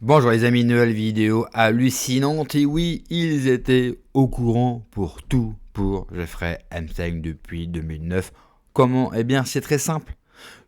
Bonjour les amis, nouvelle vidéo hallucinante et oui, ils étaient au courant pour tout pour Jeffrey Epstein depuis 2009. Comment? Eh bien c'est très simple,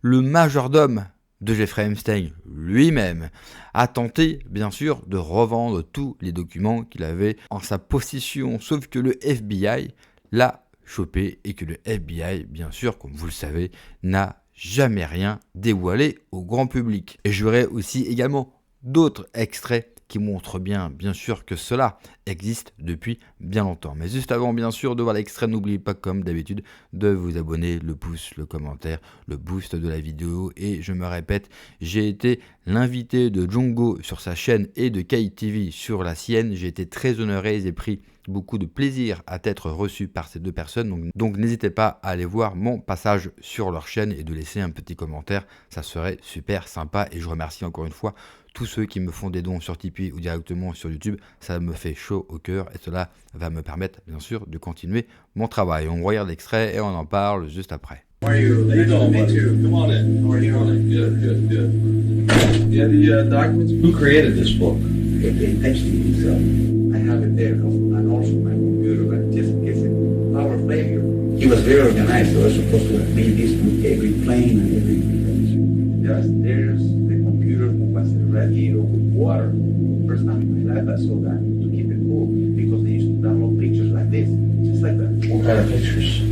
le majordome de Jeffrey Epstein lui-même a tenté bien sûr de revendre tous les documents qu'il avait en sa possession, sauf que le FBI l'a chopé et que le FBI bien sûr, comme vous le savez, n'a jamais rien dévoilé au grand public. Et j'aurais aussi également d'autres extraits qui montrent bien sûr que cela existe depuis bien longtemps. Mais juste avant bien sûr de voir l'extrait, n'oubliez pas comme d'habitude de vous abonner, le pouce, le commentaire, le boost de la vidéo. Et je me répète, j'ai été l'invité de Djongo sur sa chaîne et de KTV sur la sienne. J'ai été très honoré et j'ai pris beaucoup de plaisir à être reçu par ces deux personnes. Donc n'hésitez pas à aller voir mon passage sur leur chaîne et de laisser un petit commentaire. Ça serait super sympa et je remercie encore une fois tous ceux qui me font des dons sur Tipeee ou directement sur YouTube. Ça me fait chaud au cœur et cela va me permettre bien sûr de continuer mon travail. On regarde l'extrait et on en parle juste après. How are you? Me too. Come on in. How are you? Good. You have the documents? Who created this book? Epstein himself. I have it there, and also my computer, and just in case of power failure. He was very organized. He was supposed to have made this with every plane and everything. Just there's the computer who was radiated with water. First time in my life I saw that, to keep it cool, because they used to download pictures like this, just like that. What kind of pictures?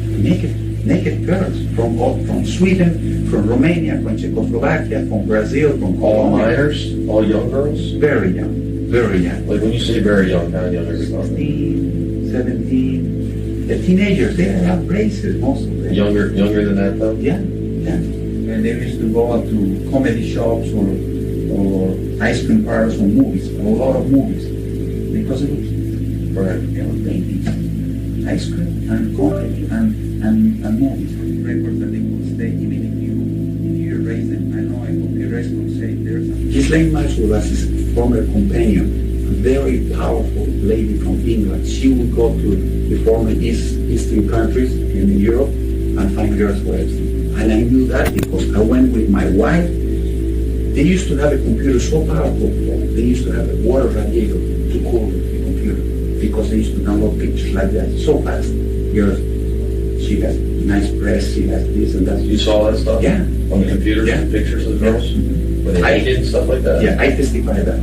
Naked girls from Sweden, from Romania, from Czechoslovakia, from Brazil, from All Colombia. minors? All young girls? Very young, very young. Like when you say very young, how young are we talking? 16, 17. The teenagers, they have braces, most of them. Younger than that though? Yeah, yeah. And they used to go out to comedy shops or ice cream parlors or movies, a lot of movies. Because it was, paintings, ice cream and comedy and movies. Records that they would stay even if you erase them. I know I could erase them, say there's a... Ghislaine Maxwell was his former companion, a very powerful lady from England. She would go to the former Eastern countries in Europe and find girls for Epstein. And I knew that because I went with my wife. They used to have a computer so powerful, they used to have a water radiator to cool the computer because they used to download pictures like that so fast. Girls, she has nice breasts, she has this and that. You saw that stuff? Yeah. On the computer? Yeah. Pictures of girls? Mm-hmm. Were they naked and stuff like that? Yeah, I testify that.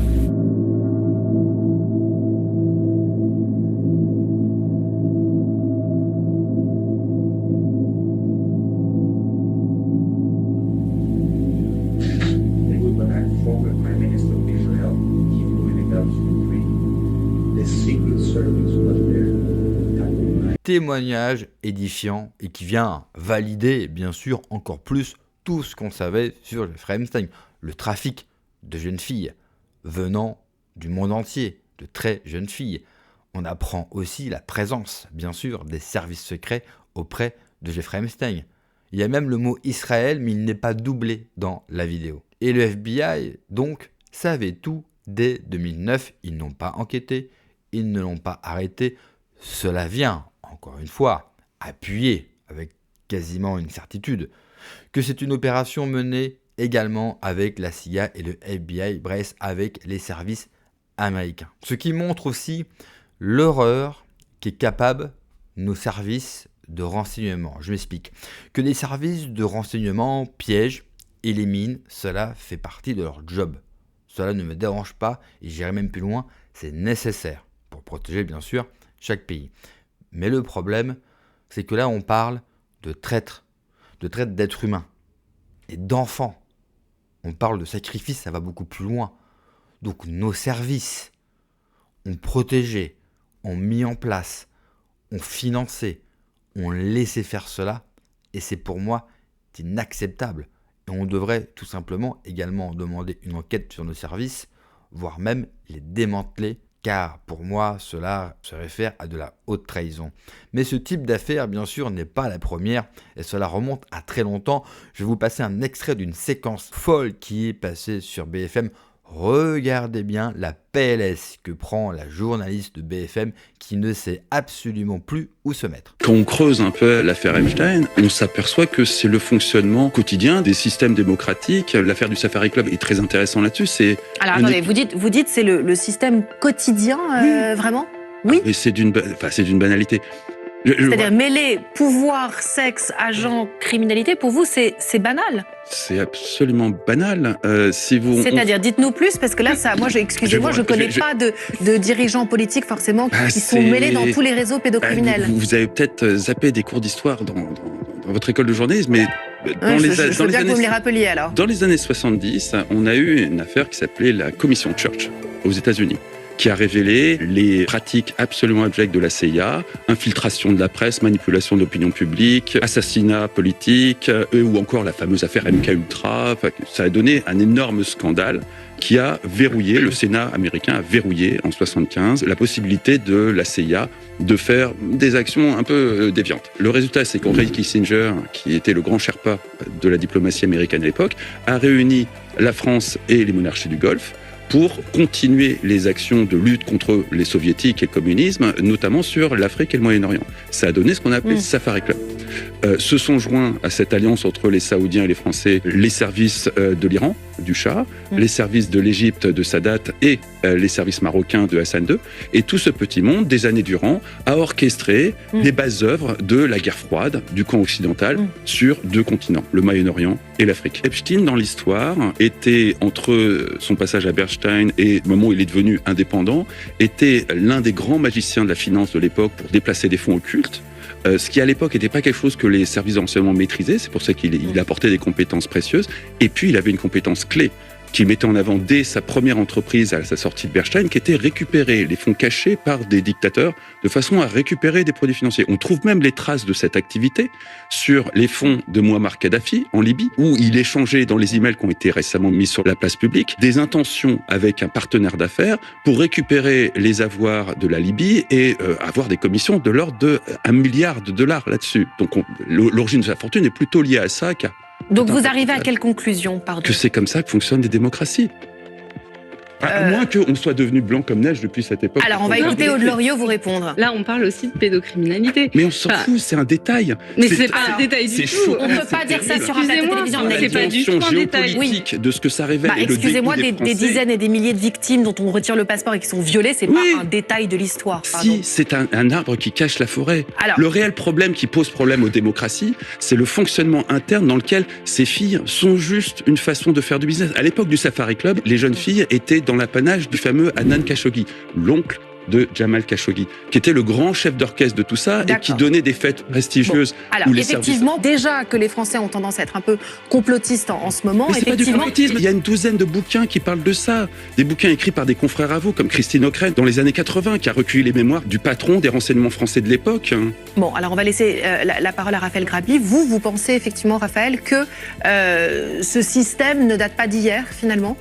Témoignage édifiant et qui vient valider bien sûr encore plus tout ce qu'on savait sur Jeffrey Epstein, le trafic de jeunes filles venant du monde entier, de très jeunes filles. On apprend aussi la présence bien sûr des services secrets auprès de Jeffrey Epstein. Il y a même le mot Israël mais il n'est pas doublé dans la vidéo. Et le FBI donc savait tout dès 2009, ils n'ont pas enquêté, ils ne l'ont pas arrêté, cela vient encore une fois, appuyé avec quasiment une certitude, que c'est une opération menée également avec la CIA et le FBI, bref, avec les services américains. Ce qui montre aussi l'horreur qu'est capable nos services de renseignement. Je m'explique. Que les services de renseignement piègent, éliminent, cela fait partie de leur job. Cela ne me dérange pas et j'irai même plus loin, c'est nécessaire pour protéger bien sûr chaque pays. Mais le problème, c'est que là, on parle de traite d'êtres humains et d'enfants. On parle de sacrifice, ça va beaucoup plus loin. Donc nos services ont protégé, ont mis en place, ont financé, ont laissé faire cela. Et c'est pour moi inacceptable. Et on devrait tout simplement également demander une enquête sur nos services, voire même les démanteler. Car pour moi, cela se réfère à de la haute trahison. Mais ce type d'affaire, bien sûr, n'est pas la première et cela remonte à très longtemps. Je vais vous passer un extrait d'une séquence folle qui est passée sur BFM. Regardez bien la PLS que prend la journaliste de BFM qui ne sait absolument plus où se mettre. Quand on creuse un peu l'affaire Epstein, on s'aperçoit que c'est le fonctionnement quotidien des systèmes démocratiques. L'affaire du Safari Club est très intéressante là-dessus. Alors attendez, vous dites c'est le système quotidien, vraiment ? Oui. Et c'est d'une banalité. C'est-à-dire mêler pouvoir, sexe, agent, criminalité, pour vous, c'est banal. C'est absolument banal. C'est-à-dire, dites-nous plus, parce que là, excusez-moi, je ne connais pas de dirigeants politiques forcément qui sont mêlés dans tous les réseaux pédocriminels. Vous avez peut-être zappé des cours d'histoire dans votre école de journalisme, mais je veux bien que vous me les rappeliez alors. Dans les années 70, on a eu une affaire qui s'appelait la Commission Church aux États-Unis, qui a révélé les pratiques absolument abjectes de la CIA, infiltration de la presse, manipulation de l'opinion publique, assassinat politique, ou encore la fameuse affaire MKUltra. Ça a donné un énorme scandale qui a verrouillé, le Sénat américain a verrouillé en 1975 la possibilité de la CIA de faire des actions un peu déviantes. Le résultat, c'est qu'Henry Kissinger, qui était le grand Sherpa de la diplomatie américaine à l'époque, a réuni la France et les monarchies du Golfe pour continuer les actions de lutte contre les soviétiques et le communisme, notamment sur l'Afrique et le Moyen-Orient. Ça a donné ce qu'on a appelé le Safari Club. Se sont joints à cette alliance entre les Saoudiens et les Français les services de l'Iran, du Shah, les services de l'Égypte de Sadat et les services marocains de Hassan II. Et tout ce petit monde, des années durant, a orchestré les bases œuvres de la guerre froide du camp occidental sur 2 continents, le Moyen-Orient et l'Afrique. Epstein, dans l'histoire, était, entre son passage à Bernstein et le moment où il est devenu indépendant, était l'un des grands magiciens de la finance de l'époque pour déplacer des fonds occultes. Ce qui à l'époque n'était pas quelque chose que les services de renseignement maîtrisaient, c'est pour ça qu'il apportait des compétences précieuses. Et puis il avait une compétence clé qu'il mettait en avant dès sa première entreprise à sa sortie de Bernstein, qui était récupérer les fonds cachés par des dictateurs de façon à récupérer des produits financiers. On trouve même les traces de cette activité sur les fonds de Mouammar Kadhafi en Libye, où il échangeait dans les emails qui ont été récemment mis sur la place publique des intentions avec un partenaire d'affaires pour récupérer les avoirs de la Libye et avoir des commissions de l'ordre de $1 milliard là-dessus. Donc l'origine de sa fortune est plutôt liée à ça qu'à... Donc vous arrivez à quelle conclusion, pardon ? Que c'est comme ça que fonctionnent des démocraties. À moins qu'on soit devenu blanc comme neige depuis cette époque. Alors on va écouter Aude Loriot vous répondre. Là on parle aussi de pédocriminalité. Mais on s'en fout, c'est un détail. Mais c'est pas un détail du tout. On ne peut pas dire ça sur un plateau de télévision. C'est pas du tout un détail. Géopolitique de ce que ça révèle. Excusez-moi, des dizaines et des milliers de victimes dont on retire le passeport et qui sont violées, c'est pas un détail de l'histoire. Si, c'est un arbre qui cache la forêt. Alors, le réel problème qui pose problème aux démocraties, c'est le fonctionnement interne dans lequel ces filles sont juste une façon de faire du business. À l'époque du Safari Club, les jeunes filles étaient dans l'apanage du fameux Adnan Khashoggi, l'oncle de Jamal Khashoggi, qui était le grand chef d'orchestre de tout ça et qui donnait des fêtes prestigieuses. Bon. Alors, effectivement, déjà que les Français ont tendance à être un peu complotistes en ce moment. Mais c'est pas du complotisme. Il y a une douzaine de bouquins qui parlent de ça. Des bouquins écrits par des confrères à vous, comme Christine Ockrent, dans les années 80, qui a recueilli les mémoires du patron des renseignements français de l'époque. Bon, alors on va laisser la parole à Raphaël Grabli. Vous pensez effectivement, Raphaël, que ce système ne date pas d'hier, finalement ?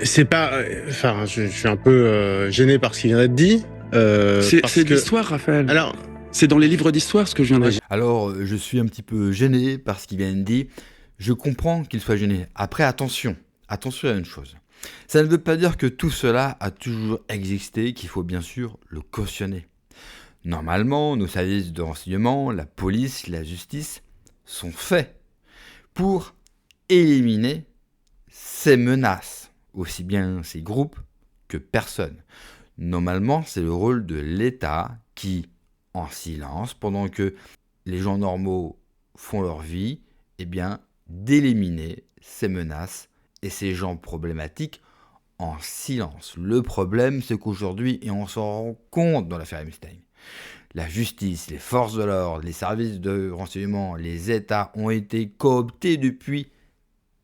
C'est pas... Enfin, je suis un peu gêné par ce qu'il vient d'être dit. C'est de l'histoire, Raphaël. Alors, c'est dans les livres d'histoire ce que je viens de dire. Alors, je suis un petit peu gêné par ce qu'il vient de dire. Je comprends qu'il soit gêné. Après, attention à une chose. Ça ne veut pas dire que tout cela a toujours existé, qu'il faut bien sûr le cautionner. Normalement, nos services de renseignement, la police, la justice, sont faits pour éliminer ces menaces, aussi bien ces groupes que personne. Normalement, c'est le rôle de l'État qui, en silence, pendant que les gens normaux font leur vie, d'éliminer ces menaces et ces gens problématiques en silence. Le problème, c'est qu'aujourd'hui, et on s'en rend compte dans l'affaire Epstein, la justice, les forces de l'ordre, les services de renseignement, les États ont été cooptés depuis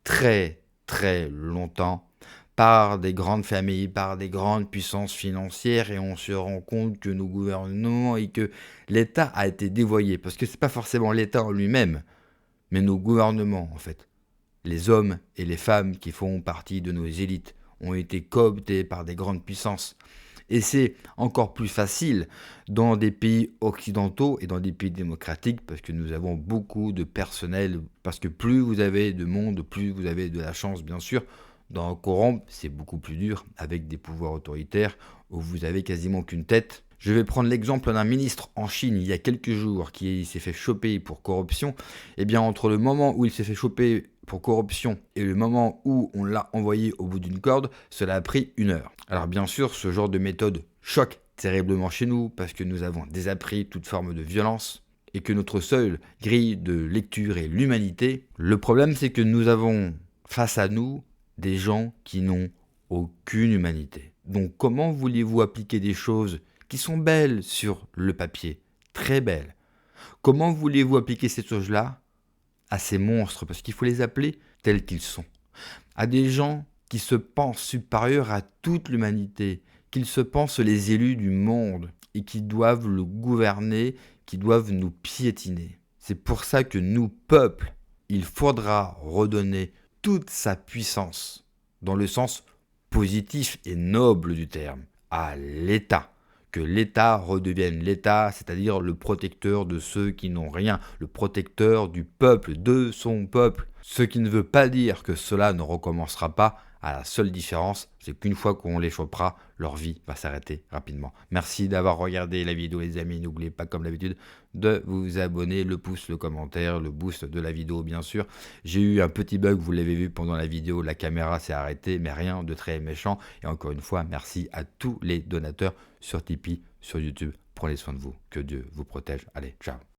très très longtemps par des grandes familles, par des grandes puissances financières, et on se rend compte que nos gouvernements et que l'État a été dévoyé, parce que c'est pas forcément l'État en lui-même, mais nos gouvernements en fait. Les hommes et les femmes qui font partie de nos élites ont été cooptés par des grandes puissances. Et c'est encore plus facile dans des pays occidentaux et dans des pays démocratiques, parce que nous avons beaucoup de personnel, parce que plus vous avez de monde, plus vous avez de la chance, bien sûr, Dans corrompre, c'est beaucoup plus dur avec des pouvoirs autoritaires où vous avez quasiment qu'une tête. Je vais prendre l'exemple d'un ministre en Chine il y a quelques jours qui s'est fait choper pour corruption. Eh bien, entre le moment où il s'est fait choper pour corruption et le moment où on l'a envoyé au bout d'une corde, cela a pris 1 heure. Alors bien sûr, ce genre de méthode choque terriblement chez nous parce que nous avons désappris toute forme de violence et que notre seule grille de lecture est l'humanité. Le problème, c'est que nous avons face à nous des gens qui n'ont aucune humanité. Donc comment voulez-vous appliquer des choses qui sont belles sur le papier, très belles? Comment voulez-vous appliquer ces choses-là à ces monstres? Parce qu'il faut les appeler tels qu'ils sont. À des gens qui se pensent supérieurs à toute l'humanité, qu'ils se pensent les élus du monde et qui doivent le gouverner, qui doivent nous piétiner. C'est pour ça que nous, peuple, il faudra redonner toute sa puissance, dans le sens positif et noble du terme, à l'État. Que l'État redevienne l'État, c'est-à-dire le protecteur de ceux qui n'ont rien, le protecteur du peuple, de son peuple. Ce qui ne veut pas dire que cela ne recommencera pas, à la seule différence, c'est qu'une fois qu'on les chopera, leur vie va s'arrêter rapidement. Merci d'avoir regardé la vidéo les amis, n'oubliez pas comme d'habitude de vous abonner, le pouce, le commentaire, le boost de la vidéo bien sûr. J'ai eu un petit bug, vous l'avez vu pendant la vidéo, la caméra s'est arrêtée, mais rien de très méchant. Et encore une fois, merci à tous les donateurs sur Tipeee, sur YouTube. Prenez soin de vous, que Dieu vous protège. Allez, ciao.